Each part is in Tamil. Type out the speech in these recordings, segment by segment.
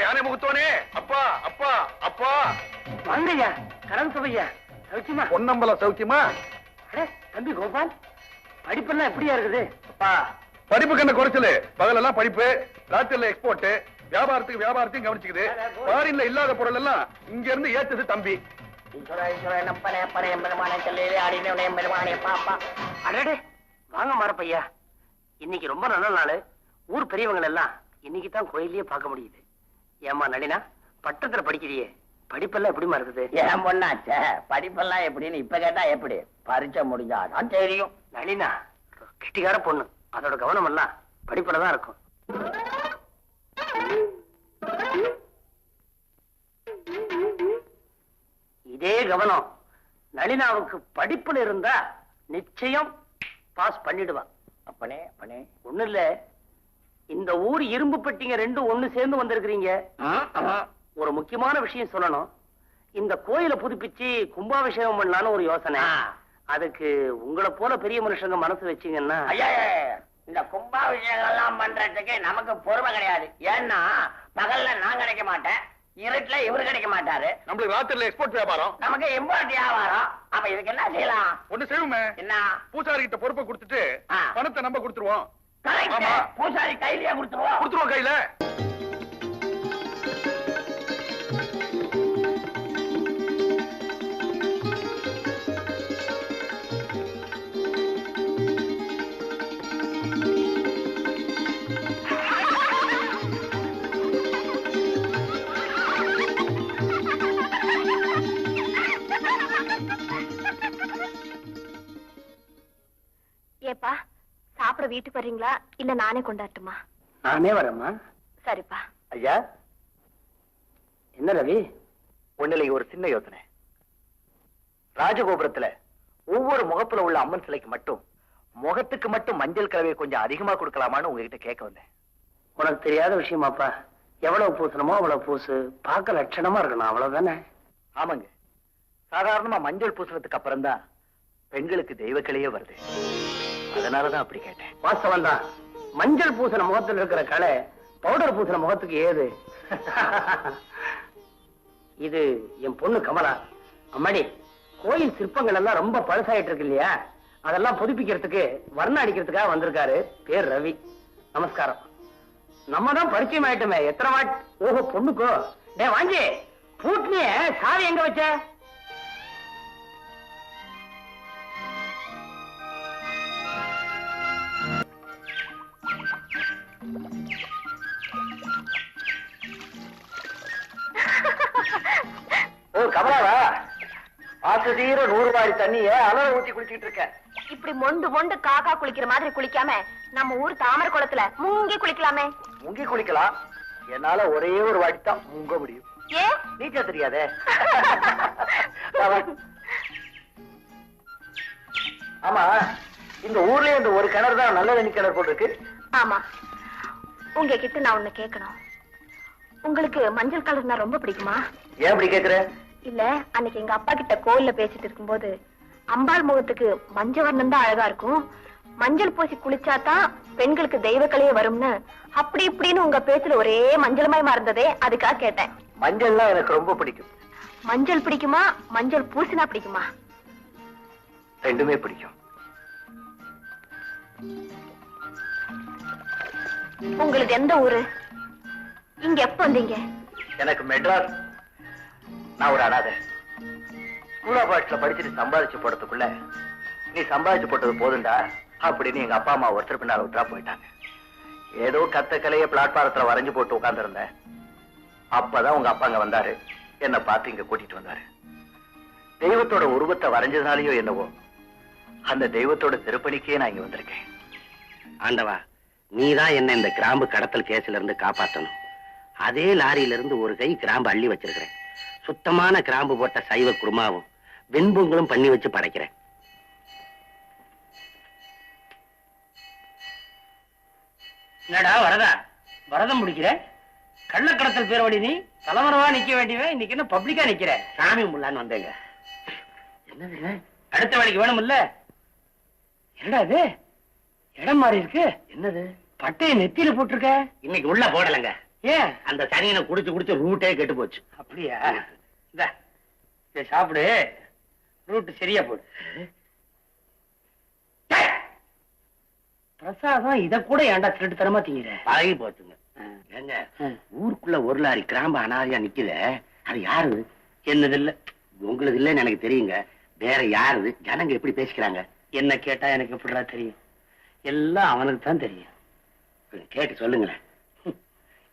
யானை முகத்தோனே, அப்பா அப்பா அப்பா. வாங்கய்யா, கடன் சுவையா, சௌக்கியமா? பொன்னம்பலம் சௌக்கியமா? தம்பி கோபால், படிப்பெல்லாம் எப்படியா இருக்குது? அப்பா, படிப்புக்கு என்ன குறைச்சலு? பகலெல்லாம் படிப்பு, ராத்திரில எக்ஸ்போர்ட், வியாபாரத்துக்கு வியாபாரத்தையும் கவனிச்சுக்குது. ஃபாரின்ல இல்லாத பொருள் எல்லாம் இங்க இருந்து ஏத்துது தம்பி. வாங்க மாரப்பையா, இன்னைக்கு ரொம்ப நல்ல நாள். ஊர் பெரியவங்க எல்லாம் இன்னைக்கு தான் கோயிலே பார்க்க முடியுது. ஏமா நளினா, பட்டத்துல படிக்கிறியே, படிப்பெல்லாம் எப்படிமா இருக்குது? ஏன் பொண்ணாச்ச, படிப்பெல்லாம் எப்படின்னு இப்ப கேட்டா எப்படி? பரீட்சை முடிஞ்சாதான் தெரியும். நளினா கெட்டிக்கார பொண்ணு, அதோட கவனம் எல்லாம் படிப்புல தான் இருக்கும். இதே கவனம் நளினாவுக்கு படிப்புல இருந்தா நிச்சயம் பாஸ் பண்ணிடுவான். அப்பனே அப்பனே, ஒண்ணு இல்ல, இந்த ஊர் இரும்பு பெட்டிங்க ரெண்டும் ஒண்ணு சேர்ந்து வந்திருக்கிறீங்க. ஒரு முக்கியமான விஷயம் சொல்லணும். இந்த கோயிலை புதுப்பிச்சு கும்பாபிஷேகம் பண்ணலான்னு ஒரு யோசனை. அதுக்கு உங்களை போல பெரிய மனுஷங்க மனசு வச்சீங்கன்னா. இந்த கும்பாபிஷேகம் எல்லாம் பண்றதுக்கு நமக்கு பொறுமை கிடையாது. ஏன்னா பகல்ல நான் கிடைக்க மாட்டேன், இருட்டுல இவரு கிடைக்க மாட்டாரு. நம்மளுக்கு ராத்திரில எக்ஸ்போர்ட் வியாபாரம், நமக்கு இம்போர்ட் வியாபாரம். அப்ப இதுக்கு என்ன செய்யலாம்? ஒண்ணு செய்வோமே, என்ன? பூசாரி கிட்ட பொறுப்பை கொடுத்துட்டு பணத்தை நம்ம கொடுத்துருவோம். பூசாரி கையிலேயே கொடுத்துருவோம் கையில. ஏப்பா, சாப்பிட வீட்டுக்கு வர்றீங்களா இல்ல நானே கொண்டாட்டுமா? நானே வரேம்மா. சரிப்பா. ஐயா, என்ன ரவி? ஒண்ணுல ஒரு சின்ன யோசனை. ராஜகோபுரத்துல ஒவ்வொரு முகப்புல உள்ள அம்மன் சிலைக்கு மட்டும் முகத்துக்கு மட்டும் மஞ்சள் கலவையை கொஞ்சம் அதிகமா கொடுக்கலாமான்னு உங்ககிட்ட கேட்க வந்தேன். உனக்கு தெரியாத விஷயமாப்பா. எவ்வளவு பூசணுமோ அவ்வளவு பூசு, பார்க்க லட்சணமா இருக்கணும், அவ்வளவுதானே? ஆமாங்க, சாதாரணமா மஞ்சள் பூசணத்துக்கு அப்புறம் தான் பெண்களுக்கு தெய்வக்கலையே வருது. அதனாலதான் அப்படி கேட்டேன். வாஸ்தவம் தான். மஞ்சள் பூசண முகத்தில் இருக்கிற கலை பவுடர் பூசண முகத்துக்கு ஏது? இது என் பொண்ணு கமலா. அம்மாடி, கோயில் சிற்பங்கள் எல்லாம் ரொம்ப பழசாயிட்டு இருக்கு இல்லையா, அதெல்லாம் புதுப்பிக்கிறதுக்கு வர்ணம் அடிக்கிறதுக்காக வந்திருக்காரு. பேர் ரவி. நமஸ்காரம். நம்ம தான் பரிச்சயம் ஆயிட்டுமே எத்தனை வாட். ஓஹோ, பொண்ணுக்கோ? டே வாங்கி பூட்னிய சாவி எங்க வச்ச? ஓ கமலாவா, ஆத்து தீர 100 வாரி தண்ணிய அலற ஊத்தி குளிச்சுட்டு இருக்க. இப்படி மொண்டு மொண்டு காக்கா குளிக்கிற மாதிரி குளிக்காம நம்ம ஊர் தாமரை குளத்துல முங்கி குளிக்கலாமே. முங்கி குளிக்கலாம், என்னால ஒரே ஒரு வாட்டி தான் முங்க முடியும். ஏ, நீச்சல் தெரியாதே. ஆமா, இந்த ஊர்லயே இந்த ஒரு கிணறு தான் நல்ல தண்ணி கிணறு போட்டு இருக்கு. ஆமா, உங்ககிட்ட நான் ஒண்ணு கேட்கணும். உங்களுக்கு மஞ்சள் கலர்னா ரொம்ப பிடிக்குமா? ஏன் அப்படி கேக்குற? இல்ல, அன்னைக்கு எங்க அப்பா கிட்ட கோயில்ல பேசிட்டு இருக்கும்போது அம்பாள் முகத்துக்கு மஞ்சள் வர்ணம் தான் அழகா இருக்கும், மஞ்சள் பூசி குளிச்சாதான் பெண்களுக்கு தெய்வக்கலையே வரும்னு அப்படி இப்படின்னு உங்க பேச்சுல ஒரே மஞ்சள்மயமா இருந்ததே, அதுக்காக கேட்டேன். மஞ்சள்லாம் எனக்கு ரொம்ப பிடிக்கும். மஞ்சள் பிடிக்குமா, மஞ்சள் பூசினா பிடிக்குமா? ரெண்டுமே பிடிக்கும். உங்களுக்கு எந்த ஊரு? இங்க எப்ப வந்தீங்க? எனக்கு மெட்ராஸ். நான் ஒரு அனாதை. ஸ்கூல் ஆஃப் ஆர்ட்ஸ்ல படிச்சுட்டு சம்பாதிச்சு போறதுக்குள்ள நீ சம்பாதிச்சு போட்டது போதுண்டா அப்படின்னு எங்க அப்பா அம்மா ஒருத்தர் பின்னால விட்டுறா போயிட்டாங்க. ஏதோ கத்த கலைய பிளாட்பாரத்துல வரைஞ்சு போட்டு உட்கார்ந்துருந்தேன். அப்பதான் உங்க அப்பா அங்க வந்தாரு, என்ன பார்த்து இங்க கூட்டிட்டு வந்தாரு. தெய்வத்தோட உருவத்தை வரைஞ்சதுனாலயோ என்னவோ அந்த தெய்வத்தோட திருப்பணிக்கே நான் இங்க வந்திருக்கேன். ஆண்டவா, நீதான் என்ன இந்த கிராம்பு கடத்தல் கேஸ்ல இருந்து காப்பாற்றணும். அதே லாரியில இருந்து ஒரு கை கிராம்பு அள்ளி வச்சிருக்கிறேன். சுத்தமான கிராம்பு போட்ட சைவ குருமாவும் வெண்பொங்கலும் பண்ணி வச்சு படைக்கிறேன். என்னடா வரதா, வரதம் முடிக்கிற? கள்ளக்கடத்தல் பேரவடி நீ தலைவரவா நிக்க வேண்டியவன், இன்னைக்கு என்ன பப்ளிக்கா நிக்கிற? சாமி முள்ளான்னு வந்தேங்க. என்னது, அடுத்த வேலைக்கு வேணும்ல? என்னடா இது, இடம் மாறி இருக்கு. என்னது, பட்டையை நெத்தியில போட்டிருக்க? இன்னைக்கு உள்ள போடலங்க, ஏன்? அந்த சனியனை குடிச்சு குடிச்சு ரூட்டே கெட்டு போச்சு. அப்படியா? இத சாப்பிடு, ரூட் சரியா போடு. பிரசாதம் இத கூட ஏன்டா திருட்டு தரமா திங்கிற? பழகி போச்சுங்க. ஏங்க, ஊருக்குள்ள ஒரு லாரி கிராம்பு அனாதையா நிக்குது, அது யாரு? என்னது இல்ல, உங்களுக்கு இல்லன்னு எனக்கு தெரியுங்க. வேற யாரு? ஜனங்க எப்படி பேசிக்கிறாங்க? என்ன கேட்டா எனக்கு எப்படிடா தெரியும்? எல்லாம் அவனுக்கு தான் தெரியும். கேட்டு சொல்லுங்களேன்.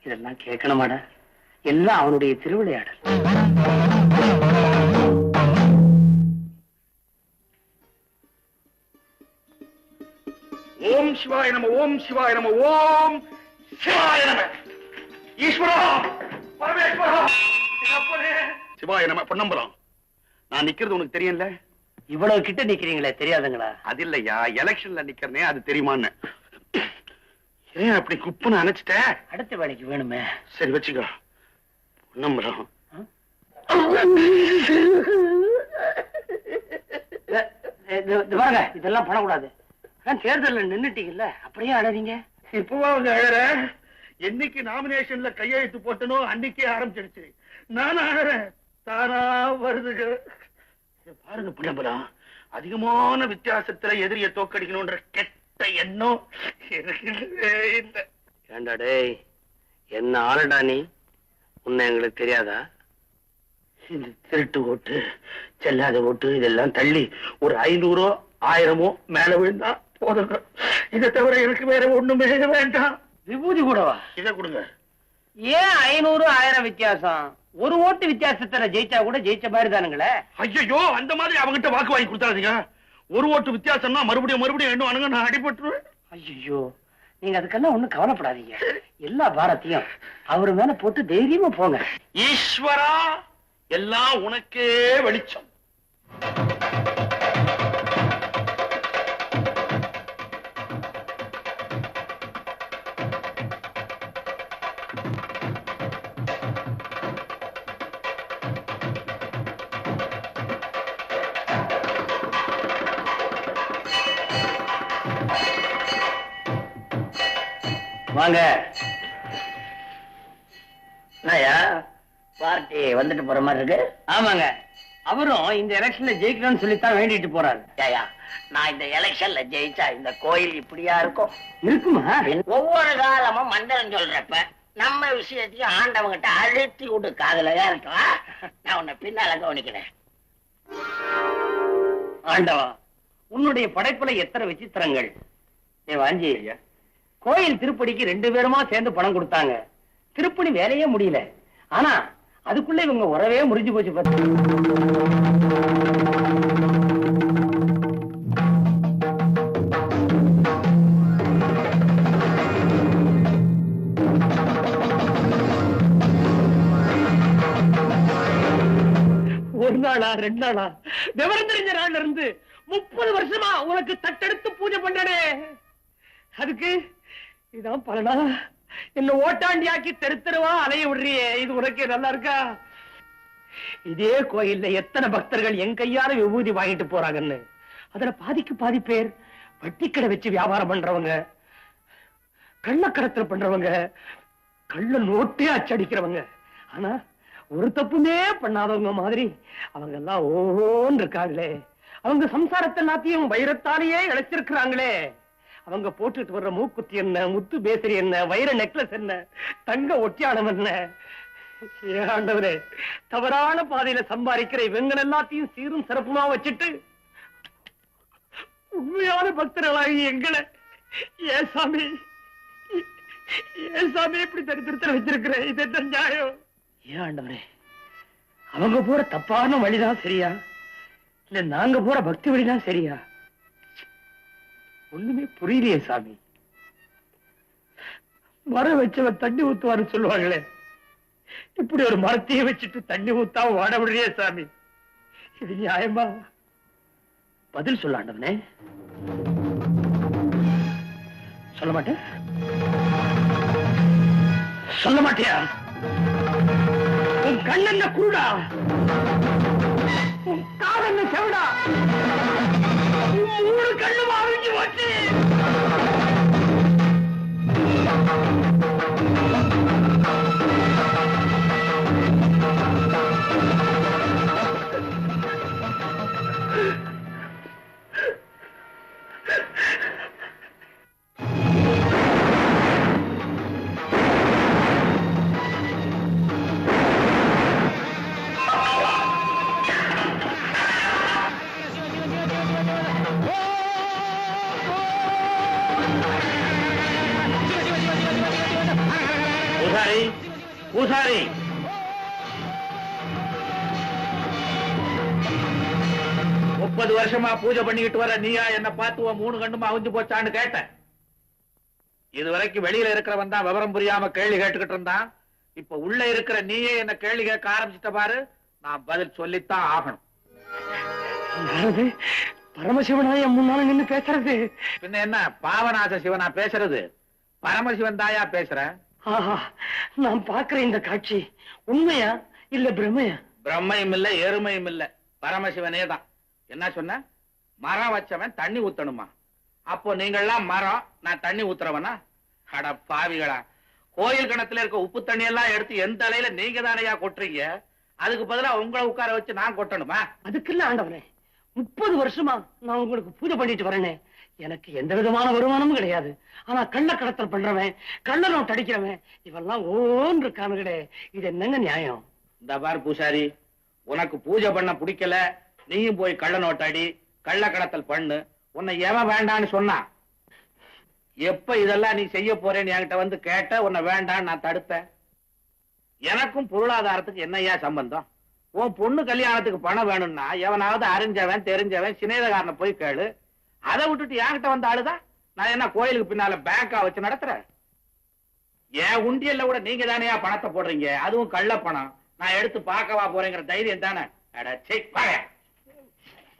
இதெல்லாம் கேட்கணுமாடா? எல்லாம் அவனுடைய திருவிளையாடல். ஓம் சிவாய நம, ஓம் சிவாய நம, ஓம் சிவாய நம. ஈஸ்வரா, பரமேஸ்வரா, சிவாய நம. பொன்னம்பலம், நான் நிக்கிறது உனக்கு தெரியல? இவ்வளவு கிட்ட நிக்கிறீங்களே, தெரியாதுங்களா? அது இல்லையா, எலெக்ஷன்ல நிக்கிறனே, அது தெரியுமான்னு. ஏன் அப்படி குப்புன்னு அணைச்சிட்ட? அடுத்த வேலைக்கு வேணுமே. சரி வச்சுக்கோ. பொன்னம்பலம், பாருங்க, இதெல்லாம் பண்ணக்கூடாது. தேர்தல்ல நின்னுட்டீங்கல்ல, அப்படியே அழறீங்க. இப்பவா அவங்க அழற? என்னைக்கு நாமினேஷன்ல கையெழுத்து போட்டனோ அன்னைக்கே ஆரம்பிச்சிருச்சு. நான் அழறேன், தானா வருதுங்க. பாருங்க பொன்னம்பலம், அதிகமான வித்தியாசத்துல எதிரிய தோக்கடிக்கணும்ன்ற கெட்ட எண்ணம் எனக்கு இல்லவே இல்லை. ஏண்டா டேய், என்ன ஆளுடா நீ? உன்னை எங்களுக்கு தெரியாதா? இந்த திருட்டு ஓட்டு, செல்லாத ஓட்டு இதெல்லாம் தள்ளி ஒரு 500 1000 மேல விழுந்தா போதுங்க. இதை தவிர எனக்கு வேற ஒண்ணுமே வேண்டாம். விபூதி கூடவா? இதை கொடுங்க. ஏன் 500 1000 வித்தியாசம்? ஒரு ஓட்டு வித்தியாசத்துல ஜெயிச்சா கூட ஜெயிச்ச மாதிரி தானுங்களே. ஐயோ, அந்த மாதிரி அவங்கிட்ட வாக்கு வாங்கி கொடுத்தாதீங்க. ஒரு ஓட்டு வித்தியாசம்னா மறுபடியும் எண்ணுவானுங்க, நான் அடிபட்டுருவேன். ஐயோ, நீங்க அதுக்கெல்லாம் ஒண்ணும் கவலைப்படாதீங்க. எல்லா பாரத்தையும் அவரு மேல போட்டு தைரியமா போங்க. ஈஸ்வரா, எல்லாம் உனக்கே வெளிச்சம். வாங்க. பார்ட்டி வந்துட்டு போற மாதிரி இருக்கு. ஆமாங்க, அவரும் இந்த எலெக்ஷன்ல ஜெயிக்கணும்னு சொல்லித்தான் வேண்டிட்டு போறாரு. ஏயா, நான் இந்த எலெக்ஷன்ல ஜெயிச்சா இந்த கோயில் இப்படியா இருக்கும்? இருக்குமா? ஒவ்வொரு காலமும் மந்திரம் சொல்றப்ப நம்ம விஷயத்தையும் ஆண்டவங்கிட்ட அழுத்தி விட்டு காதலையா இருக்கலாம். நான் உன்னை பின்னால கவனிக்கிறேன். ஆண்டவா, உன்னுடைய படைப்புல எத்தனை விசித்திரங்கள். வாஞ்சி, கோயில் திருப்பணிக்கு 2 பேருமா சேர்ந்து பணம் கொடுத்தாங்க. திருப்பணி வேலையே முடியல. ஆனா அதுக்குள்ள இவங்க உறவே முறிஞ்சு போச்சு. ஒரு நாளா 2 நாளா விவரம் தெரிஞ்ச நாள்ல இருந்து 30 வருஷமா உனக்கு தட்டெடுத்து பூஜை பண்றனே, அதுக்கு இதான் பலனா? என்ன ஓட்டாண்டியாக்கி தெரு தெருவா அலைய விடுறியே, இது உனக்கே நல்லா இருக்கா? இதே கோயில்ல எத்தனை பக்தர்கள் என் கையால விபூதி வாங்கிட்டு போறாங்கன்னு. அதுல பாதிக்கு பாதி பேர் வட்டிக்கடை வச்சு வியாபாரம் பண்றவங்க, கள்ளக்கடத்தல் பண்றவங்க, கள்ள நோட்டே அச்சடிக்கிறவங்க. ஆனா ஒரு தப்புமே பண்ணாதவங்க மாதிரி அவங்க எல்லாம் ஓன்னு இருக்காங்களே. அவங்க சம்சாரத்தை எல்லாத்தையும் வைரத்தாலேயே இழைச்சிருக்கிறாங்களே. அவங்க போட்டுட்டு வர்ற மூக்குத்தி என்ன, முத்து பேசரி என்ன, வைர நெக்லஸ் என்ன, தங்க ஒட்டியானம் என்ன. ஆண்டவரே, தவறான பாதையில சம்பாதிக்கிற இவங்க எல்லாத்தையும் சீரும் சிறப்புமா வச்சுட்டு உண்மையான பக்தர்களாகி எங்களை ஏன் சாமி இப்படி தரித்திரத்தில் வச்சிருக்கிற? இது என்ன நியாயம்? ஏன் ஆண்டவரே, அவங்க போற தப்பான வழிதான் சரியா, இல்ல நாங்க போற பக்தி வழிதான் சரியா? ஒண்ணுமே புரியலையே சாமி. மரம் வச்சவன் தண்ணி ஊத்துவான்னு சொல்லுவாங்களே, இப்படி ஒரு மரத்தையே வச்சுட்டு தண்ணி ஊத்தா வாட விடுறியே சாமி, இது நியாயமா? பதில் சொல்ல ஆண்டவனே. சொல்ல மாட்டேன். சொல்ல மாட்டியா? உன் கண்ணென்ன குருடா, உன் காதென்ன செவிடா, உன் 3 கண்ணும் அவிஞ்சு போச்சு. 30 வருஷமா பூஜை பண்ணிக்கிட்டு வர நீயா என்ன பார்த்து உன் 3 கண்ணுமா அவிஞ்சு போச்சான்னு கேட்டேன். இது வரைக்கும் வெளியில இருக்கிறவன் தான் விவரம் புரியாம கேள்வி கேட்டுக்கிட்டு இருந்தான். இப்ப உள்ள இருக்கிற நீயே என்ன கேள்வி கேட்க ஆரம்பிச்சிட்ட பாரு. நான் பதில் சொல்லித்தான் ஆகணும். பரமசிவனா என் முன்னால நின்னு பேசுறது? பின்ன என்ன பாவநாச சிவனா பேசுறது? பரமசிவன் தாயா பேசுறேன். நான் பாக்குற இந்த காட்சி உண்மையா இல்ல பிரமையா? பிரம்மையும் இல்ல எருமையும் இல்ல, பரமசிவனே தான். என்ன சொன்ன? மரம் வச்சவன் தண்ணி ஊத்தணுமா? அப்போ நீங்கள்லாம் மரம், நான் தண்ணி ஊத்துறவனா? அட பாவிகளா, கோயில் கிணத்துல இருக்க உப்பு தண்ணி எல்லாம் எடுத்து எந்த தலையில நீங்க தானையா கொட்டுறீங்க? அதுக்கு பதிலா உங்களை உட்கார வச்சு நான் கொட்டணுமா? அதுக்கு இல்ல ஆண்டவனே, 30 வருஷமா நான் உங்களுக்கு பூஜை பண்ணிட்டு வரேனே, எனக்கு எந்த விதமான வருமானமும் கிடையாது. ஆனா கள்ள கடத்தல் பண்றவன், கள்ள நோட்டு அடிக்கிறவன் இவெல்லாம் ஓன் இருக்கானுங்களே, இது என்னங்க நியாயம்? இந்த பார் பூசாரி, உனக்கு பூஜை பண்ண பிடிக்கல, நீயும் போய் கள்ள நோட்டாடி கள்ள கடத்தல் பண்ணு. உன்னை எவன் வேண்டான்னு சொன்னா? எப்ப இதெல்லாம் நீ செய்ய போறேன்னு என்கிட்ட வந்து கேட்ட, உன்னை வேண்டான்னு நான் தடுத்தேன். எனக்கும் பொருளாதாரத்துக்கு என்னையா சம்பந்தம்? உன் பொண்ணு கல்யாணத்துக்கு பணம் வேணும்னா எவனாவது அறிஞ்சவன் தெரிஞ்சவன் சிநேகிதக்காரனை போய் கேளு. அதை விட்டுட்டு என்கிட்ட வந்த ஆளுதான் நான் என்ன கோயிலுக்கு பின்னால பேங்கா வச்சு நடத்துறேன்? என் உண்டியல்ல கூட நீங்க தானே பணத்தை போடுறீங்க, அதுவும் கள்ள பணம். நான் எடுத்து பார்க்கவா போறேங்கிற தைரியம் தானே?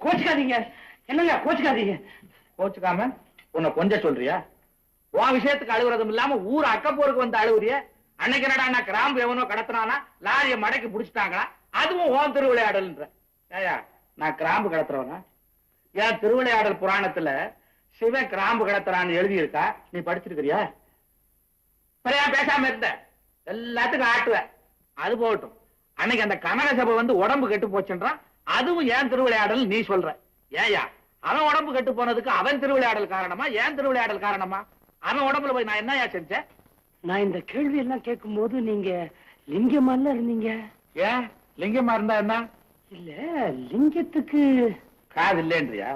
கோச்சுக்காதீங்க, என்னங்க கோச்சுக்காதீங்க. கோச்சுக்காம உன்னை கொஞ்சம் சொல்றியா? உன் விஷயத்துக்கு அழுகுறதும் இல்லாம ஊர் அக்கப்போருக்கு வந்து அழுகுறிய. அன்னைக்கு என்னடா நான் கிராம்பு எவனோ கடத்தினானா லாரிய மடக்கி புடிச்சிட்டாங்களா, அதுவும் ஓன் திருவிளையாடல்ன்ற. ஏயா நான் கிராம்பு கடத்துறவனா? ஏன் திருவிளையாடல் புராணத்துல சிவன் கிராம்பு கடத்துறான்னு எழுதி இருக்கா? நீ படிச்சிருக்கிறியா? பேசாம இருந்த எல்லாத்துக்கும் ஆட்டுவேன். அது போகட்டும், அன்னைக்கு அந்த கனக சபை வந்து உடம்பு கெட்டு போச்சுன்றான், அதுவும் ஏன் திருவிளையாடல் நீ சொல்ற. ஏயா அவன் உடம்பு கெட்டு போனதுக்கு அவன் திருவிளையாடல் காரணமா, ஏன் திருவிளையாடல் காரணமா? அவன் உடம்புல போய் நான் என்னையா செஞ்சேன்? நான் இந்த கேள்வி எல்லாம் கேட்கும் போது நீங்க லிங்கமால இருந்தீங்க. ஏன் லிங்கமா இருந்தா என்ன? இல்ல லிங்கத்துக்கு காது இல்லைன்றியா?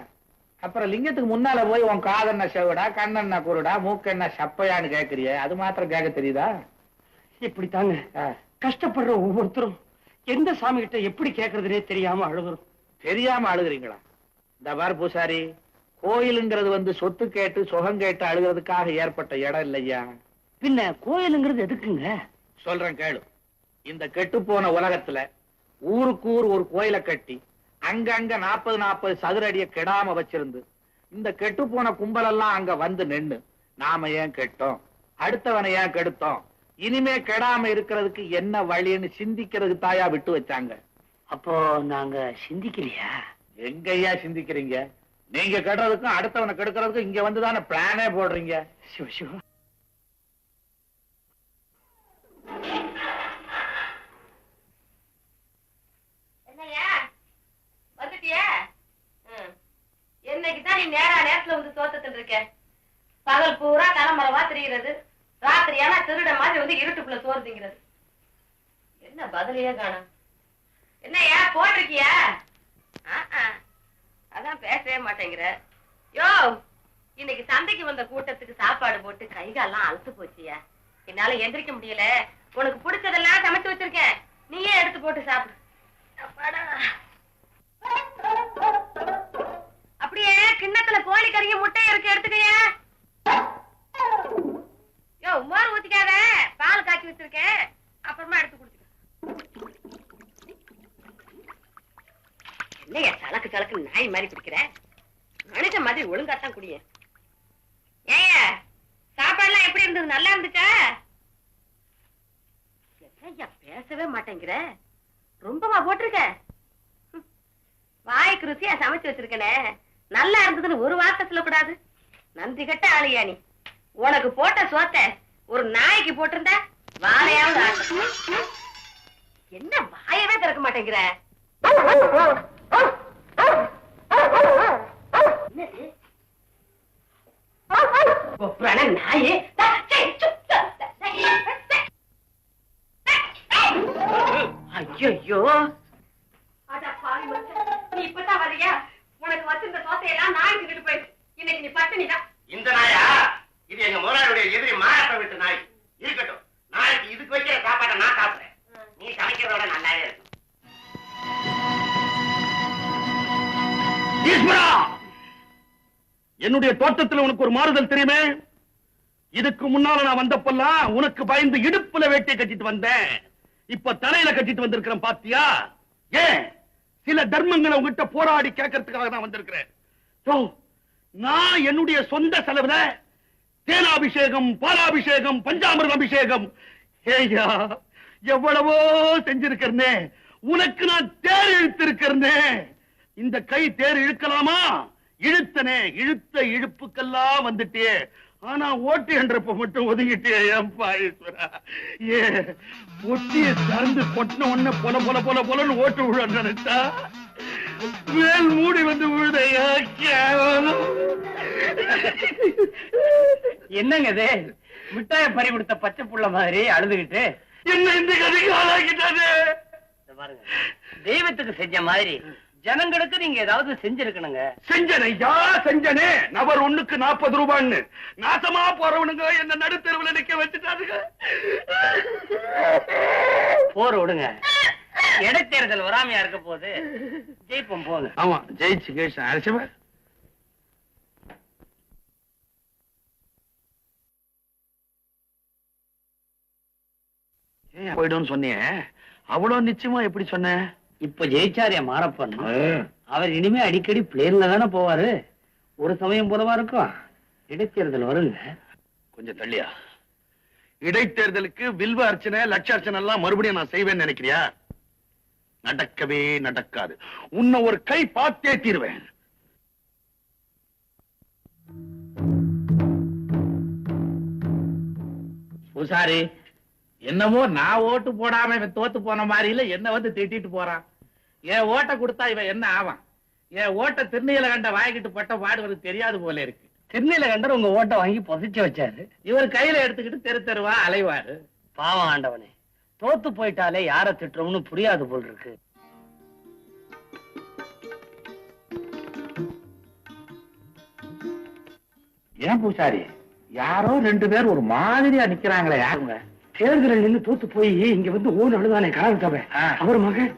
அப்புறம் லிங்கத்துக்கு முன்னால போய் உன் காதென்ன செவடா, கண்ணென்ன குருடா, மூக்கென்ன சப்பையான்னு கேட்கறிய, அது மாத்திரம் கேட்க தெரியுதா? இப்படித்தாங்க கஷ்டப்படுற ஒவ்வொருத்தரும் எந்த சாமி கிட்ட எப்படி கேட்கறதுனே தெரியாம அழுகுறோம். தெரியாம அழுகுறீங்களா? இந்த பார் பூசாரி, கோயிலுங்கிறது வந்து சொத்து கேட்டு சுகம் கேட்டு அழுகிறதுக்காக ஏற்பட்ட இடம் இல்லையா. பின்ன கோயிலுங்கிறது எதுக்குங்க? சொல்றேன் கேளு. இந்த கெட்டு போன உலகத்துல ஊருக்கு ஊர் ஒரு கோயிலை கட்டி அங்கங்க 40 சதுர அடிய கெடாம வச்சிருந்து இந்த கெட்டு போன கும்பலெல்லாம் அங்க வந்து நின்னு நாம ஏன் கெட்டோம், அடுத்தவனை ஏன் கெடுத்தோம், இனிமே கெடாம இருக்கிறதுக்கு என்ன வழின்னு சிந்திக்கிறதுக்கு தாயா விட்டு வச்சாங்க. அப்போ நாங்க சிந்திக்கலையா? எங்கய்யா சிந்திக்கிறீங்க? நீங்க கெடுறதுக்கும் அடுத்தவனை கெடுக்கிறதுக்கும் இங்க வந்துதானே பிளானே போடுறீங்க. சிவ சிவா, என்னைக்குதான் நீ நேரத்துல வந்து தோட்டத்தில் இருக்க? பகல் பூரா தலைமரவா தெரிகிறது, ராத்திரியானா திருட மாதிரி வந்து இருட்டுக்குள்ள சோறு திங்கிறது. என்ன பதிலையே காணோம்? என்னையா போட்டிருக்கியா? அதான் பேசவே மாட்டேங்கிற. யோ, இன்னைக்கு சந்தைக்கு வந்த கூட்டத்துக்கு சாப்பாடு போட்டு கைகாலாம் அழுத்து போச்சியா. என்னால எந்திரிக்க முடியல. உனக்கு பிடிச்சதெல்லாம் சமைச்சு வச்சிருக்கேன், நீயே எடுத்து போட்டு சாப்பிடு. அப்படியே கிண்ணத்துல கோழி கறியும் முட்டை இருக்கு, எடுத்துக்கையா. யோ, மோர் ஊத்திக்காத, பால் காய்ச்சி வச்சிருக்கேன், அப்புறமா எடுத்து குடிச்சுக்க. என்னையா சலக்கு சலக்கு நாய் மாதிரி குடிக்கிற? மனுஷ மாதிரி ஒழுங்காத்தான் குடிய. ஏயா சாப்பாடுலாம் எப்படி இருந்தது? நல்லா இருந்துச்சா? என்னையா பேசவே மாட்டேங்கிற? ரொம்பவா போட்டிருக்க? வாய்க்கு ருசியா சமைச்சு வச்சிருக்கனே, நல்லா இருந்ததுன்னு ஒரு வார்த்தை சொல்லக்கூடாது. நன்றி கட்ட ஆளியா நீ. உனக்கு போட்ட சோத்த ஒரு நாய்க்கு போட்டிருந்தா வாழையாவது ஆட்டும். என்ன வாயவே திறக்க மாட்டேங்கிற? நாயே ஐயோ, நீ இப்பதான் வரியா? உனக்கு வச்சிருந்த சோத்தையெல்லாம் நாய் தின்னுட்டு போயிடுச்சு. இன்னைக்கு நீ பட்டினிதான். இந்த நாயா? இது எங்க முதலாளியுடைய எதிரி மாரப்ப விட்டு நாய். இருக்கட்டும், நாளைக்கு இதுக்கு வைக்கிற சாப்பாட்டை நான் சாப்பிடுறேன். நீ சமைக்கிறதோட நல்லாவே இருக்கும். ஈஸ்வரா, என்னுடைய தோட்டத்தில் உனக்கு ஒரு மாறுதல் தெரியுமே? இதுக்கு முன்னால நான் வந்தப்பெல்லாம் உனக்கு பயந்து இடுப்புல வேட்டியை கட்டிட்டு வந்தேன். இப்ப தலையில கட்டிட்டு வந்திருக்கிறேன், பாத்தியா? ஏன் சில தர்மங்களை உங்ககிட்ட போராடி கேட்கறதுக்காக நான் வந்திருக்கிறேன். நான் என்னுடைய சொந்த செலவுல தேனாபிஷேகம், பாலாபிஷேகம், பஞ்சாமிர்த அபிஷேகம் ஏய்யா எவ்வளவோ செஞ்சிருக்கிறேன். உனக்கு நான் தேர் இழுத்திருக்கிறேன். இந்த கை தேர் இழுக்கலாமா? இழுத்தனே, இழுத்த இழுப்புக்கெல்லாம் வந்துட்டே. ஆனா ஓட்டு என்றப்ப மட்டும் ஒதுங்கிட்டே. ஏன்பா ஈஸ்வரா, ஏ ஒட்டிய சார்ந்து கொட்டின உடனே பொல பொல பொல பொலன்னு ஓட்டு விழ நினைச்சா மேல் மூடி வந்து விழுதையா. என்னங்க இது? மிட்டாய பறி கொடுத்த பச்சை புள்ள மாதிரி அழுதுகிட்டு என்ன இந்த கதைக்கு ஆளாக்கிட்டாரு? பாருங்க, தெய்வத்துக்கு செஞ்ச மாதிரி ஜனங்களுக்கு நீங்க ஏதாவது செஞ்சிருக்கணுங்க. செஞ்சனையா, செஞ்சனே. நபர் 1க்கு 40 ரூபான்னு நாசமா போறவனுங்க என்ன நடுத்தெருவுல நிக்க வச்சுட்டாருங்க. போற விடுங்க, இடைத்தேர்தல் வராமையா இருக்க போது ஜெயிப்போம் போங்க. ஆமா, ஜெயிச்சு கேஷ் அரசவ போயிடும் சொன்னீங்க. அவ்வளவு நிச்சயமா எப்படி சொன்ன? இப்ப ஜெயிச்சாரியா மாறப்பன், அவர் இனிமே அடிக்கடி பிளேன்ல தானே போவாரு. ஒரு சமயம் போலவா இருக்கும். இடைத்தேர்தல் வருங்க. கொஞ்சம் தள்ளியா. இடைத்தேர்தலுக்கு வில்வ அர்ச்சனை, லட்ச அர்ச்சனை எல்லாம் மறுபடியும் நான் செய்வேன்னு நினைக்கிறியா? நடக்கவே நடக்காது. உன்னை ஒரு கை பார்த்தே தீருவேன். பூசாரி, என்னமோ நான் ஓட்டு போடாம இவன் தோத்து போன மாதிரி இல்ல, என்ன வந்து திட்டிட்டு போறான். என் ஓட்டை கொடுத்தா இவன் என்ன ஆவான்? என் ஓட்டை திருநீல கண்ட வாங்கிட்டு பட்ட பாடுவது தெரியாது போல இருக்கு. திருநீல கண்டர் உங்க ஓட்டை வாங்கி பொசிச்சு வச்சாரு. இவர் கையில எடுத்துக்கிட்டு தெரு தெருவா அலைவாரு. பாவம் ஆண்டவனே, தோத்து போயிட்டாலே யார திட்டுறோம்னு புரியாது போல் இருக்கு. ஏன் பூசாரி, யாரோ 2 பேர் ஒரு மாதிரியா நிக்கிறாங்களே, யாருங்க? தேர்தலில் நின்னு தோத்து போய் இங்க வந்து ஓன் அழுதானே கராவிட்டாவே, அவர் மகன்.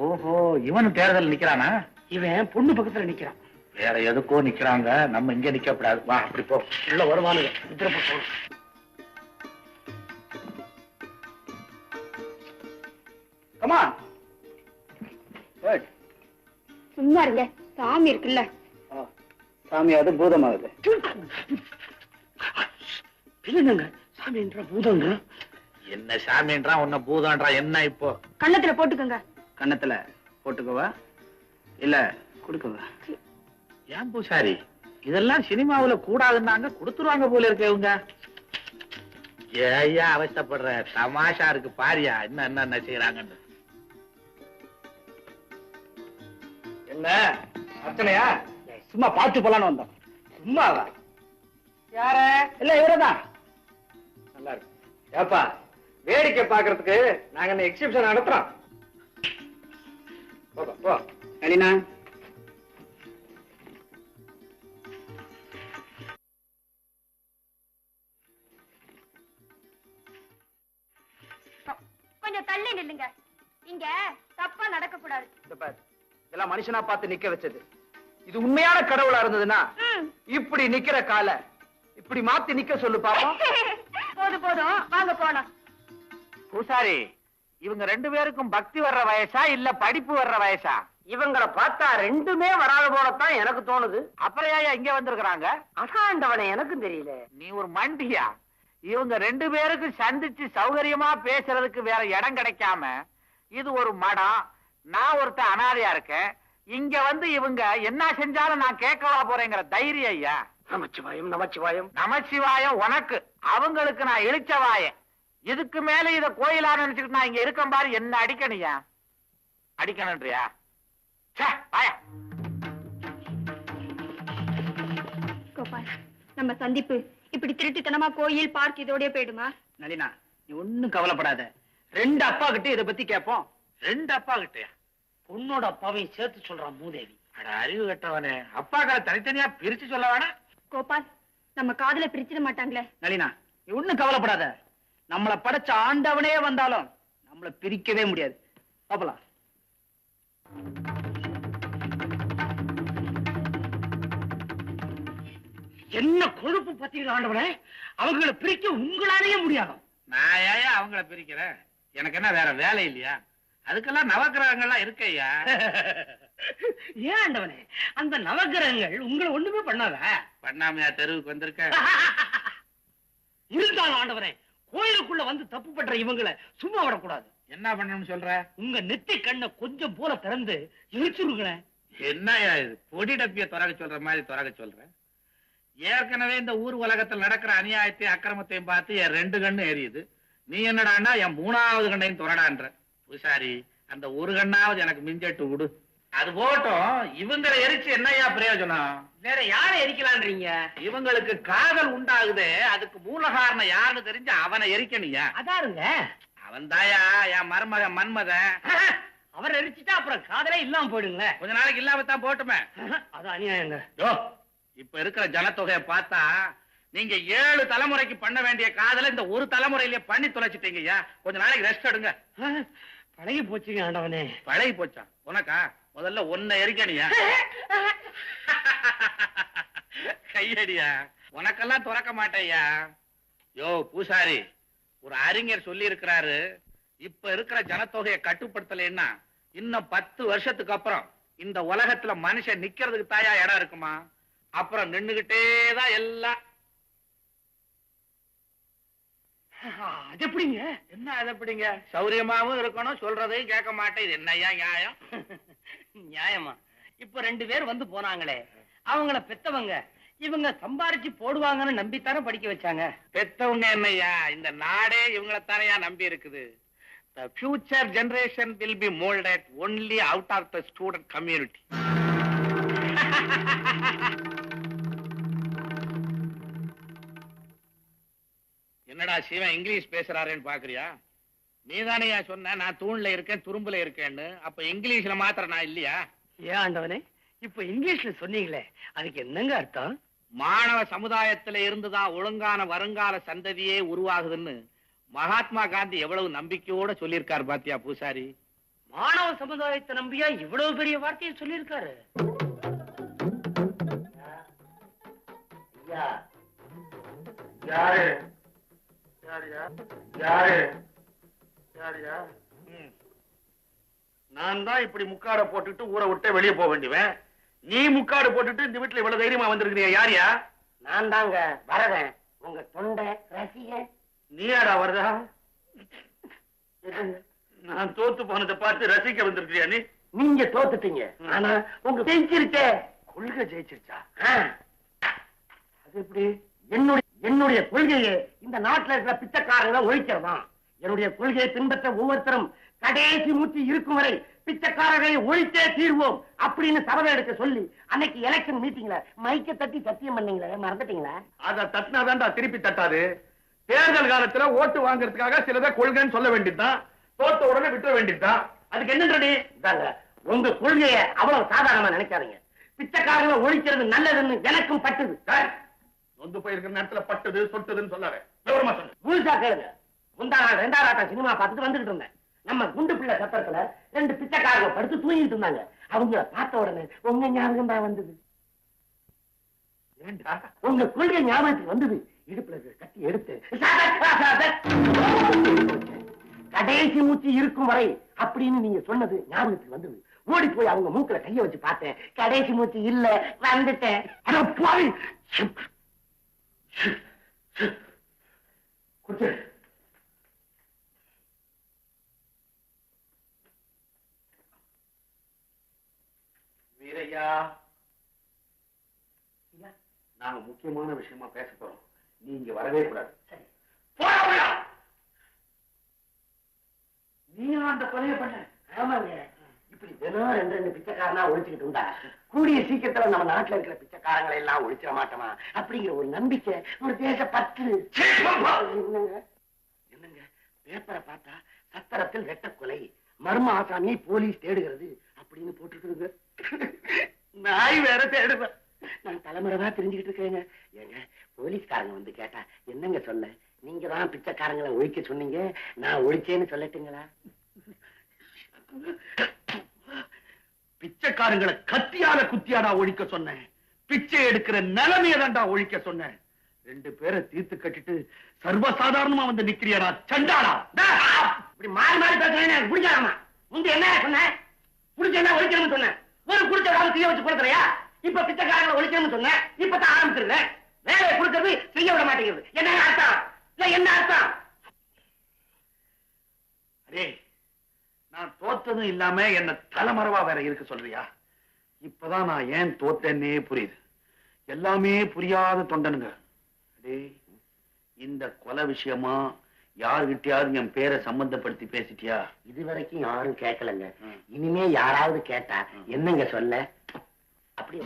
ஓஹோ, இவனு தேர்தல் நிக்கிறானா? இவன் பொண்ணு பக்கத்துல நிக்கிறான். வேற எதுக்கோ நிக்கிறாங்க, நம்ம இங்க நிக்க கூடாது. வா, அப்படி போ. உள்ள வருவானுங்க. இத்திரப்ப போகணும். கமா சும்மா இருங்க, சாமி இருக்குல்ல. சாமியாவது பூதமாகுது. இல்லங்க, சாமி என்ற பூதங்க. என்ன சாமின்றா, உன்ன பூதன்றா என்ன? இப்போ கண்ணத்துல போட்டுக்கோங்க. கண்ணத்துல போட்டுக்கவா இல்ல கொடுக்கவா? ஏன் பூசாரி, இதெல்லாம் சினிமாவுல கூடாதுன்னாங்க, கொடுத்துருவாங்க போல இருக்கு இவங்க. ஏயா அவசப்படுற? தமாஷா இருக்கு பாரியா, என்ன செய்யறாங்கன்னு. என்ன அர்ச்சனையா? சும்மா பாத்து போலான்னு வந்தோம். சும்மாவா? யார? இல்ல இவரதான். நல்லா இருக்கு. ஏப்பா, வேடிக்கை பாக்குறதுக்கு நாங்க என்ன எக்ஸிபிஷன் நடத்துறோம். போ அலினா. கொஞ்சம் தள்ளி நில்லுங்க, இங்க தப்பா நடக்க கூடாது. இதெல்லாம் மனுஷனா பார்த்து நிக்க வச்சது. இது உண்மையான கடவுளா இருந்ததுன்னா இப்படி நிக்கிற கால இப்படி மாத்தி நிக்க சொல்லு பாப்போம். போதும் போதும், வாங்க போலாம். பூசாரி, இவங்க 2 பேருக்கும் பக்தி வர்ற வயசா இல்ல படிப்பு வர்ற வயசா? இவங்களை பார்த்தா 2மே வராத போலத்தான் எனக்கு தோணுது. அப்புறம் ஏன் இங்க வந்திருக்கிறாங்க? அதாண்டவனே எனக்கும் தெரியல. நீ ஒரு மண்டியா? இவங்க 2 பேருக்கு சந்திச்சு சௌகரியமா பேசுறதுக்கு வேற இடம் கிடைக்காம, இது ஒரு மடம், நான் ஒருத்தன் அனாதையா இருக்கேன், இங்க வந்து இவங்க என்ன செஞ்சாலும் நான் கேட்கவா போறேங்கிற தைரியம் ஐயா? நமச்சிவாயம் நமச்சிவாயம். நமச்சிவாயம் உனக்கு, அவங்களுக்கு நான் இழிச்சவாயன். இதுக்கு மேல இத கோயிலா நினைச்சுக்கிட்டு நான் இங்க இருக்கேன் பாரு. என்ன அடிக்கணியா? அடிக்கணும்ன்றியா? கோபால், நம்ம சந்திப்பு இப்படி திருட்டுத்தனமா கோயில் பார்க் இதோடய போயிடுமா? நளினா, நீ ஒண்ணும் கவலைப்படாத. 2 அப்பா கிட்ட இத பத்தி கேட்போம். 2 அப்பா கிட்டயா? பொண்ணோட அப்பாவையும் சேர்த்து சொல்றான் மூதேவி. அட அறிவு கட்டவனே, அப்பாக்களை தனித்தனியா பிரிச்சு சொல்ல வேணா? கோபால், நம்ம காதல பிரிச்சிட மாட்டாங்களே. நளினா, நீ ஒண்ணும் கவலைப்படாத. நம்மள படைச்ச ஆண்டவனே வந்தாலும் நம்மள பிரிக்கவே முடியாது. பாப்பலாம். என்ன கொழுப்பு பத்திரிகை ஆண்டவனே, அவங்களை பிரிக்க உங்களாலேயே முடியாது. நான் ஏன் அவங்கள பிரிக்கிறேன்? எனக்கு என்ன வேற வேலை இல்லையா? அதுக்கெல்லாம் நவக்கிரகங்கள்லாம் இருக்கையா. ஏன் ஆண்டவனே, அந்த நவகிரகங்கள் உங்களை ஒண்ணுமே பண்ணாத? பண்ணாமையா தெருவுக்கு வந்திருக்க? இருந்தாலும் ஆண்டவனே, கோயிலுக்குள்ள வந்து தப்பு பண்ற இவங்களை சும்மா விடக்கூடாது. என்ன பண்ணணும்னு சொல்ற? உங்க நெத்தி கண்ணை கொஞ்சம் போல திறந்து எரிச்சுருங்களேன். என்னையா இது? பொடி டப்பிய துறக்க சொல்ற மாதிரி துறக்க சொல்ற? ஏற்கனவே இந்த ஊர் உலகத்தில் நடக்கிற அநியாயத்தையும் அக்கிரமத்தையும் பார்த்து என் 2 கண்ணு எரியுது. நீ என்னடான்னா என் 3வது கண்ணையும் துறடான்ற. பூசாரி, அந்த ஒரு கண்ணாவது எனக்கு மிஞ்சட்டு விடு. அது போட்டும், இவங்களை எரிச்சு என்னையா பிரயோஜனம்? வேற யாரை எரிக்கலான்றீங்க? இவங்களுக்கு காதல் உண்டாகுதே, அதுக்கு மூல காரணம் யாருன்னு தெரிஞ்சு அவனை எரிக்கணியா? அதாருங்க, அவன் தாயா என் மருமகன் மன்மதன். அவர் எரிச்சுட்டா அப்புறம் காதலே இல்லாம போயிடுங்களே. கொஞ்ச நாளைக்கு இல்லாமத்தான் போட்டுமே. அது அநியாயங்க. இப்ப இருக்கிற ஜனத்தொகையை பார்த்தா நீங்க 7 தலைமுறைக்கு பண்ண வேண்டிய காதலை இந்த ஒரு தலைமுறையிலேயே பண்ணி தொலைச்சிட்டீங்கய்யா. கொஞ்ச நாளைக்கு ரெஸ்ட் எடுங்க. பழகி போச்சுங்க ஆண்டவனே. பழகி போச்சா உனக்கா? முதல்ல ஒன்ன எரிக்கணியா? கையடியா, உனக்கெல்லாம் துறக்க மாட்டேயா. யோ பூசாரி, ஒரு அறிஞர் சொல்லி இருக்கிறாரு, இப்ப இருக்கிற ஜனத்தொகையை கட்டுப்படுத்தலைன்னா இன்னும் 10 வருஷத்துக்கு அப்புறம் இந்த உலகத்துல மனுஷன் நிக்கிறதுக்கு தாயா இடம் இருக்குமா? அப்புறம் நின்னுகிட்டேதான் எல்லாம். அது எப்படிங்க? என்ன அது எப்படிங்க? சௌரியமாவும் இருக்கணும், சொல்றதையும் கேட்க மாட்டேன். இது என்னையா நியாயம்? நியாயமா? இப்ப 2 பேர் வந்து போனாங்களே, அவங்கள பெத்தவங்க இவங்க சம்பாரிச்சு போடுவாங்கன்னு நம்பித்தானே படிக்க வச்சாங்க. பெத்தவங்க என்னையா, இந்த நாடே இவங்களைத்தானையா நம்பி இருக்குது. The future generation will be molded only out of the student community. என்னடா சிவன் இங்கிலீஷ் பேசுறாருன்னு பாக்குறியா? நீதானையா சொன்ன நான் தூண்ல இருக்கேன் துரும்புல இருக்கேன்னு. அப்ப இங்கிலீஷ்ல மாத்திர நான் இல்லையா? ஏன் ஆண்டவனே, இப்ப இங்கிலீஷ்ல சொன்னீங்களே, அதுக்கு என்னங்க அர்த்தம்? மாணவ சமுதாயத்துல இருந்துதான் ஒழுங்கான வருங்கால சந்ததியே உருவாகுதுன்னு மகாத்மா காந்தி எவ்வளவு நம்பிக்கையோட சொல்லியிருக்காரு பாத்தியா பூசாரி? மாணவ சமுதாயத்தை நம்பியா இவ்வளவு பெரிய வார்த்தையை சொல்லியிருக்காரு? யாரு யாரு யாரு? நான் தான் இப்படி முக்காட போட்டுட்டு ஊரை விட்டு வெளியே போக வேண்டியவன். நீ முக்காடு போட்டுட்டு இந்த வீட்டுல இவ்வளவு தைரியமா வந்திருக்கிறியா? யாரியா? நான் தாங்க வரவேன், உங்க தொண்டை ரசிகன். நீயாடா வருதா? நான் தோத்து போனதை பார்த்து ரசிக்க வந்திருக்கிறியா நீ? நீங்க தோத்துட்டீங்க, ஆனா உங்க ஜெயிச்சிருச்சே. கொள்கை ஜெயிச்சிருச்சா? அது எப்படி? என்னுடைய கொள்கையை இந்த நாட்டுல இருக்கிற பிச்சைக்காரங்களை ஒழிக்கிறதான். என்னுடைய கொள்கையை பின்பற்ற ஒவ்வொருத்தரும் கடைசி மூச்சு இருக்கும் வரை பிச்சைக்காரர்களை ஒழித்தே தீர்வோம் அப்படின்னு சபதம் எடுக்க சொல்லி அன்னைக்கு எலெக்ஷன் மீட்டிங்ல மைக்க தட்டி சத்தியம் பண்ணீங்களே, மறந்துட்டீங்களா? அத தட்டினாதான்டா திருப்பி தட்டாது. தேர்தல் காலத்துல ஓட்டு வாங்குறதுக்காக சிலதை கொள்கைன்னு சொல்ல வேண்டியதுதான், தோத்த உடனே விட்டுற வேண்டியதுதான். அதுக்கு என்னன்றடி? உங்க கொள்கையை அவ்வளவு சாதாரணமா நினைக்காதீங்க. பிச்சைக்காரங்களை ஒழிக்கிறது நல்லதுன்னு எனக்கும் பட்டுது. நொந்து போயிருக்கிற நேரத்துல பட்டது சொட்டுதுன்னு சொல்லாத. விவரமா சொல்லு. முழுசா கேளுங்க. முந்தா நாள் 2வது ஆட்டம் சினிமா பார்த்துட்டு வந்துட்டு இருந்தேன். நம்ம குண்டு பிள்ளை சத்திரத்துல 2 பிச்சைக்காரங்க படுத்து தூங்கிட்டு இருந்தாங்க. அவங்கள பார்த்த உடனே உங்க ஞாபகம் தான் வந்தது. ஏண்டா? உங்க கொள்கை ஞாபகத்துக்கு வந்தது. இடுப்புல கட்டி எடுத்து கடைசி மூச்சு இருக்கும் வரை அப்படின்னு நீங்க சொன்னது ஞாபகத்துக்கு வந்தது. ஓடி போய் அவங்க மூக்குல கைய வச்சு பார்த்தேன். கடைசி மூச்சு இல்ல, வந்துட்டேன். வீரையா, நாங்க முக்கியமான விஷயமா பேச போறோம். நீ இங்க வரவே கூடாது. நீ அந்த கொலையை பண்ண? ஆமாங்க. இப்படி தினம் 2 பிச்சைக்காரனா ஒழிச்சுக்கிட்டு இருந்தா கூடிய சீக்கிரத்துல நம்ம நாட்டுல இருக்கிற பிச்சைக்காரங்களை எல்லாம் ஒழிச்சிட மாட்டோமா அப்படிங்கிற ஒரு நம்பிக்கை, ஒரு தேச பற்று. என்னங்க பேப்பரை பார்த்தா சத்திரத்தில் வெட்ட கொலை, மர்ம ஆசாமியை போலீஸ் தேடுகிறது அப்படின்னு போட்டுருக்குது. நாய் வேற தேடுவேன். நான் தலைமுறைதான் தெரிஞ்சுக்கிட்டு இருக்கேங்க. ஏங்க போலீஸ்காரங்க வந்து கேட்டா என்னங்க சொல்ல? நீங்க தான் பிச்சைக்காரங்களை ஒழிக்க சொன்னீங்க, நான் ஒழிச்சேன்னு சொல்லட்டுங்களா? பிச்சைக்காரங்களை கத்தியால குத்தியாடா ஒழிக்க சொன்னேன். பிச்சை எடுக்கிற நிலைமையை தான்டா ஒழிக்க சொன்னேன். 2 பேரை தீர்த்து கட்டிட்டு சர்வசாதாரணமா வந்து நிக்கிறியாடா சண்டாடா. இப்படி மாறி மாறி பேசுறேன் குடிக்காரமா. முந்தி என்ன சொன்ன? குடிச்ச என்ன ஒழிக்கணும்னு சொன்னேன். ஒரு குடிச்ச காலம் செய்ய வச்சு கொடுக்குறியா? இப்ப பிச்சைக்காரங்களை ஒழிக்கணும்னு சொன்னேன். இப்பதான் ஆரம்பிச்சிருந்தேன். வேலையை கொடுக்கறது செய்ய விட மாட்டேங்கிறது. என்ன அர்த்தம்? இல்ல என்ன அர்த்தம்? அரே, நான் தோத்ததும் இல்லாம என்ன தலைமறைவா வேற இருக்க சொல்றியா? இப்பதான் நான் ஏன் தோத்தேன்னே புரியுது. எல்லாமே புரியாத தொண்டனுங்க. அடே, இந்த கொலை விஷயமா யாருகிட்டயாவது என் பேரை சம்பந்தப்படுத்தி பேசிட்டியா? இதுவரைக்கும் யாரும் கேட்கலங்க. இனிமே யாராவது கேட்டா என்னங்க சொல்ல? அப்படியே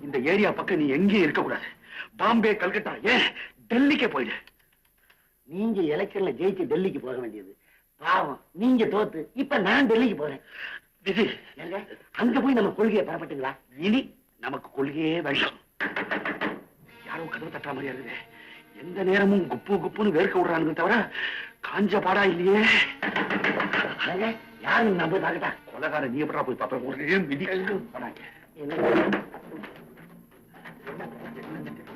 இந்த ஏரியா பக்கம் நீ எங்கேயும் இருக்க கூடாது. பாம்பே, கல்கட்டா, ஏன் டெல்லிக்கே போயிடு. நீங்க எலெக்ஷன்ல ஜெயிச்சு டெல்லிக்கு போக வேண்டியது. பாவம், நீங்க தோத்து இப்ப நான் டெல்லிக்கு போறேன். விதி, அங்க போய் நம்ம கொள்கையை பெறப்பட்டுங்களா? இனி நமக்கு கொள்கையே வேண்டாம். யாரும் கதவு தட்டா மாதிரியா இருக்குது. எந்த நேரமும் குப்பு குப்புன்னு வேர்க்க விடுறானுங்க தவிர காஞ்ச பாடா இல்லையே. யாரும் நம்ம தாக்கட்டா? கொலகார நீ எப்படா போய் பாப்ப? ஒரே விதி.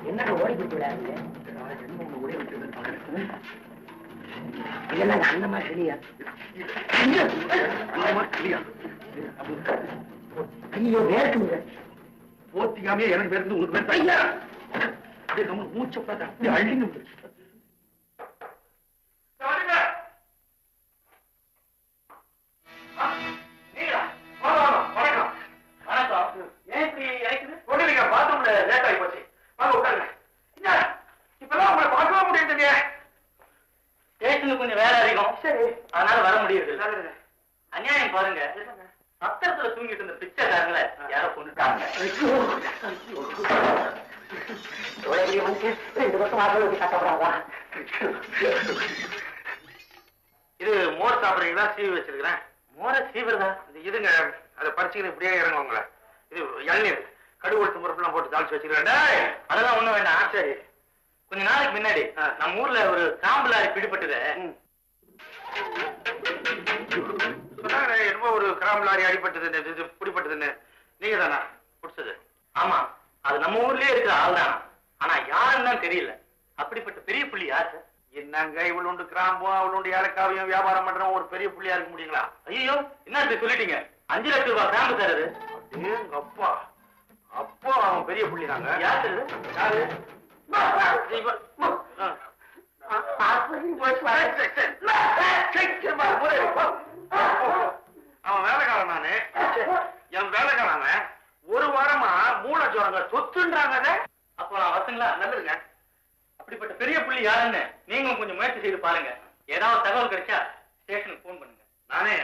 என்ன ஓடி போய் விடாதீங்க. இல்லைன்னா அந்த மாதிரி இல்லையா? ஐயோ வேர்க்குங்க. போத்திக்காமே எனக்கு வேர்க்குது, உங்களுக்கு வேர்த்தா? ஐயா, அப்படியே நம்ம மூச்சை பார்த்து அப்படியே அள்ளிங்க. கொஞ்சம் வேலை அதிகம், அதனால வர முடியுது. அநியாயம் பாருங்க, பத்திரத்துல தூங்கிட்டு இருந்த பிச்சைக்காரங்களை யாரோ கொண்டுட்டாங்க. 2 வருஷம் ஆக கட்டப்படாதா? இது மோர் சாப்பிடுறீங்களா? சீவி வச்சிருக்கிறேன். மோர சீவிரதா? இதுங்க, அதை பறிச்சுக்கிட்டு இப்படியே இறங்குவாங்களே. இது இளநீர், கடுகு உளுத்து முறுப்புலாம் போட்டு தாளிச்சு வச்சிருக்கேன். அதெல்லாம் ஒண்ணும் வேண்டாம். சரி. கொஞ்ச நாளைக்கு முன்னாடி நம்ம ஊர்ல ஒரு காம்பலாரி பிடிபட்டது. சொன்னாங்க என்னமோ ஒரு கிராம் லாரி அடிபட்டதுன்னு, இது பிடிப்பட்டதுன்னு. நீங்க தானா பிடிச்சது? ஆமா, அது நம்ம ஊர்லயே இருக்கிற ஆள் தான். ஆனா யாருன்னு தெரியல. அப்படிப்பட்ட பெரிய புள்ளி யாரு? என்னங்க இவ்வளோண்டு கிராம்பும் அவ்வளோண்டு ஏலக்காவையும் வியாபாரம் பண்றவங்க ஒரு பெரிய புள்ளியா இருக்க முடியுங்களா? ஐயோ, என்ன சொல்லிட்டீங்க? 5 லட்சம் ரூபாய் கிராம்பு சார் அது. எங்க அப்பா, அப்போ அவன் பெரிய புள்ளி தாங்க. யாரு? யாரு? அவன் வேலைக்காரன் நானு. என் வேலைக்காரன் ஒரு வாரமா மூளை ஜோரங்க சொத்துன்றாங்க. அப்போ நான் வரட்டுங்களா? நல்லதுங்க. அப்படிப்பட்ட பெரிய புள்ளி யாருன்னு நீங்களும் கொஞ்சம் முயற்சி செய்து பாருங்க. ஏதாவது தகவல் கிடைச்சா ஸ்டேஷனுக்கு போன் பண்ணுங்க. நானே